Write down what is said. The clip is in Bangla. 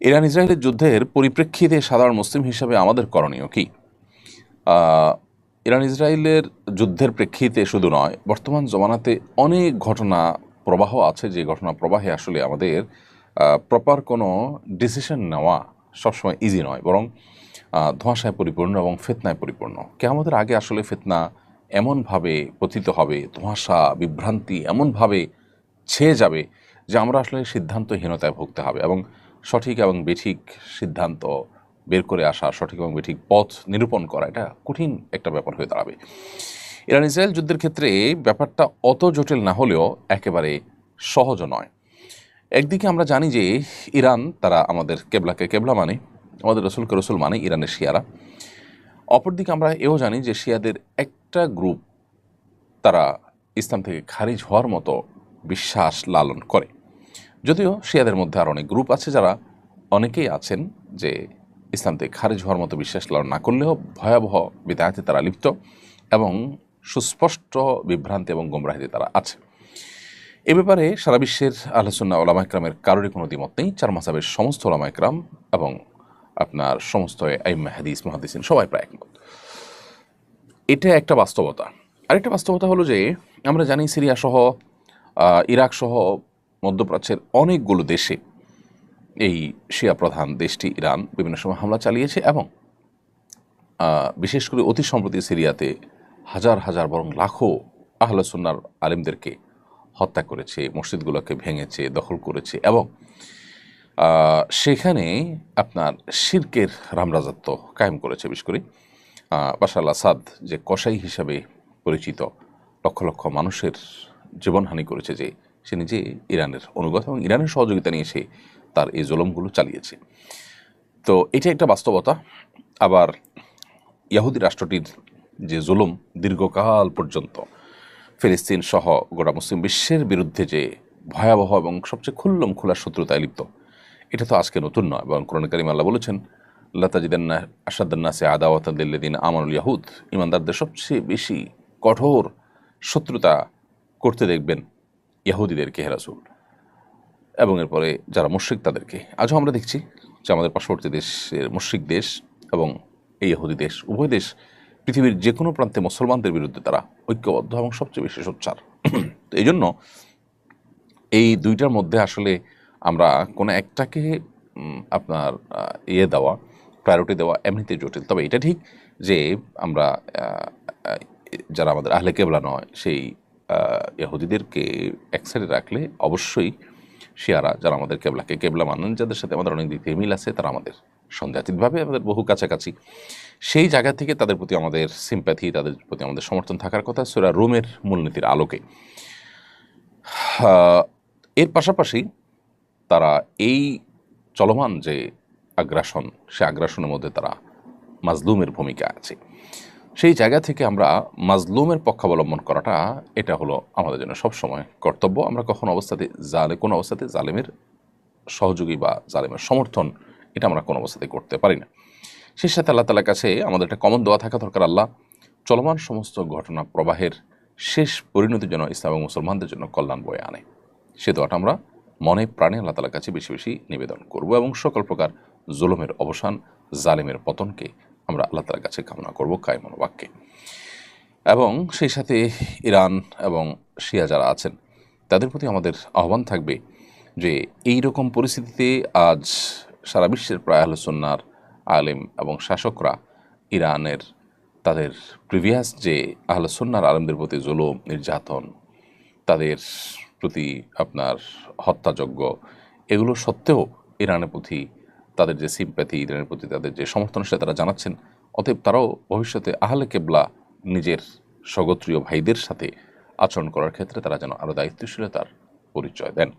ইরান ইসরায়েলের যুদ্ধের পরিপ্রেক্ষিতে সাধারণ মুসলিম হিসাবে আমাদের করণীয় কি? আহ, ইরান ইসরায়েলের যুদ্ধের প্রেক্ষিতে শুধু নয়, বর্তমান জমানাতে অনেক ঘটনা প্রবাহ আছে, যে ঘটনা প্রবাহে আসলে আমাদের প্রপার কোনো ডিসিশন নেওয়া সবসময় ইজি নয়, বরং ধোঁয়াশায় পরিপূর্ণ এবং ফিতনায় পরিপূর্ণ। কিয়ামতের আগে আসলে ফিতনা এমনভাবে পতিত হবে, ধোঁয়াশা বিভ্রান্তি এমনভাবে ছেয়ে যাবে যে আমরা আসলে সিদ্ধান্তহীনতায় ভুগতে হবে, এবং সঠিক এবং বেঠিক সিদ্ধান্ত বের করে আসা, সঠিক এবং বেঠিক পথ নিরূপণ করা, এটা কঠিন একটা ব্যাপার হয়ে দাঁড়াবে। ইরান ইসরায়েল যুদ্ধের ক্ষেত্রে ব্যাপারটা অত জটিল না হলেও একেবারে সহজও নয়। একদিকে আমরা জানি যে ইরান, তারা আমাদের কেবলাকে কেবলা মানে, আমাদের রসুলকে রসুল মানে ইরানের শিয়ারা। অপরদিকে আমরা এও জানি যে শিয়াদের একটা গ্রুপ, তারা ইসলাম থেকে খারিজ হওয়ার মতো বিশ্বাস লালন করে। যদিও শিয়াদের মধ্যে আর অনেক গ্রুপ আছে, যারা অনেকেই আছেন যে ইসলাম থেকে খারিজ হওয়ার মতো বিশ্বাস লালন না করলেও ভয়াবহ বিদায়াতে তারা লিপ্ত এবং সুস্পষ্ট বিভ্রান্তি এবং গোমরাহিতে তারা আছে। এ ব্যাপারে সারা বিশ্বের আহলে সুন্নাহ ওলামা ইকরামের কারোরই কোনো দ্বিমত নেই। চার মাযহাবের সমস্ত ওলামা ইকরাম এবং আপনার সমস্ত আইম্মা হাদিস মুহাদ্দিসিন সবাই প্রায় একমত। এটা একটা বাস্তবতা। আরেকটা বাস্তবতা হলো যে আমরা জানি সিরিয়া সহ ইরাক সহ মধ্যপ্রাচ্যের অনেকগুলো দেশে এই শিয়া প্রধান দেশটি ইরান বিভিন্ন সময় হামলা চালিয়েছে, এবং বিশেষ করে অতি সম্প্রতি সিরিয়াতে হাজার হাজার বরং লাখো আহলে সুন্নাহর আলেমদেরকে হত্যা করেছে, মসজিদগুলোকে ভেঙেছে, দখল করেছে, এবং সেখানে আপনার শিরকের রামরাজত্ব কায়েম করেছে। বিশেষ করে বাশার আল আসাদ, যে কসাই হিসাবে পরিচিত, লক্ষ লক্ষ মানুষের জীবনহানি করেছে, যে সে নিজে ইরানের অনুগত এবং ইরানের সহযোগিতা নিয়ে সে তার এই জুলুমগুলো চালিয়েছে। তো এটা একটা বাস্তবতা। আবার ইহুদি রাষ্ট্রটির যে জুলুম দীর্ঘকাল পর্যন্ত ফিলিস্তিন সহ গোটা মুসলিম বিশ্বের বিরুদ্ধে যে ভয়াবহ এবং সবচেয়ে খুল্লম খোলা শত্রুতায় লিপ্ত, এটা তো আজকে নতুন নয়। এবং কোরআন কারীম আল্লাহ বলেছেন, লাতাজিদান্না আশাদ্দান্নাসে আদাওয়াতান লিল্লাযিনা আমানুল ইয়াহুদ, ইমানদারদের সবচেয়ে বেশি কঠোর শত্রুতা করতে দেখবেন ইহুদিদেরকে, হে রাসূল, এবং এরপরে যারা মুশরিক তাদেরকে। আজও আমরা দেখছি যে আমাদের পার্শ্ববর্তী দেশের মুশরিক দেশ এবং এই ইহুদি দেশ, উভয় দেশ পৃথিবীর যে কোনো প্রান্তে মুসলমানদের বিরুদ্ধে তারা ঐক্যবদ্ধ এবং সবচেয়ে বেশি সোচ্চার। তো এই জন্য এই দুইটার মধ্যে আসলে আমরা কোনো একটাকে আপনার দেওয়া, প্রায়োরিটি দেওয়া এমনিতেই জটিল। তবে এটা ঠিক যে আমরা যারা আমাদের আহলে কেবলা নয়, সেই ইহুদিদেরকে এক সাইডে রাখলে অবশ্যই শিয়ারা, যারা আমাদের কেবলাকে কেবলা মানেন, যাদের সাথে আমাদের অনেক দিক থেকে মিল আছে, তারা আমাদের সন্দেহাতীতভাবে আমাদের বহু কাছাকাছি, সেই জায়গা থেকে তাদের প্রতি আমাদের সিম্প্যাথি, তাদের প্রতি আমাদের সমর্থন থাকার কথা সূরা রুমের মূলনীতির আলোকে। এর পাশাপাশি তারা এই চলমান যে আগ্রাসন, সে আগ্রাসনের মধ্যে তারা মাজলুমের ভূমিকা আছে। সেই জায়গা থেকে আমরা মাজলুমের পক্ষাবলম্বন করাটা, এটা হলো আমাদের জন্য সবসময় কর্তব্য। আমরা কোনো অবস্থাতে জালেমের সহযোগী বা জালেমের সমর্থন, এটা আমরা কোনো অবস্থাতে করতে পারি না। সেই সাথে আল্লাহ তাআলার কাছে আমাদের একটা কমন দোয়া থাকা দরকার, আল্লাহ চলমান সমস্ত ঘটনা প্রবাহের শেষ পরিণতি যেন ইসলাম এবং মুসলমানদের জন্য কল্যাণ বয়ে আনে। সে দোয়াটা আমরা মনে প্রাণে আল্লাহ তাআলার কাছে বেশি বেশি নিবেদন করব, এবং সকল প্রকার জুলুমের অবসান, জালেমের পতনকে আমরা আল্লাহ তাআলার কাছে কামনা করব কায়মন বাক্যে। এবং সেই সাথে ইরান এবং শিয়া যারা আছেন, তাদের প্রতি আমাদের আহ্বান থাকবে যে এই রকম পরিস্থিতিতে আজ সারা বিশ্বের প্রায় আহলে সুন্নাহর আলেম এবং শাসকরা ইরানের তাদের প্রিভিয়াস যে আহলে সুন্নাহর আলেমদের প্রতি জুলুম, নির্যাতন, তাদের প্রতি আপনার হত্যাযজ্ঞ, এগুলো সত্ত্বেও ইরানের প্রতি তাদের যে সিম্প্যাথি, ইরানের প্রতি তাদের যে সমর্থন, সেটা তারা জানাচ্ছেন। অতএব তারাও ভবিষ্যতে আহলে কেবলা নিজের স্বগোত্রীয় ভাইদের সাথে আচরণ করার ক্ষেত্রে তারা যেন আরও দায়িত্বশীলতার পরিচয় দেন।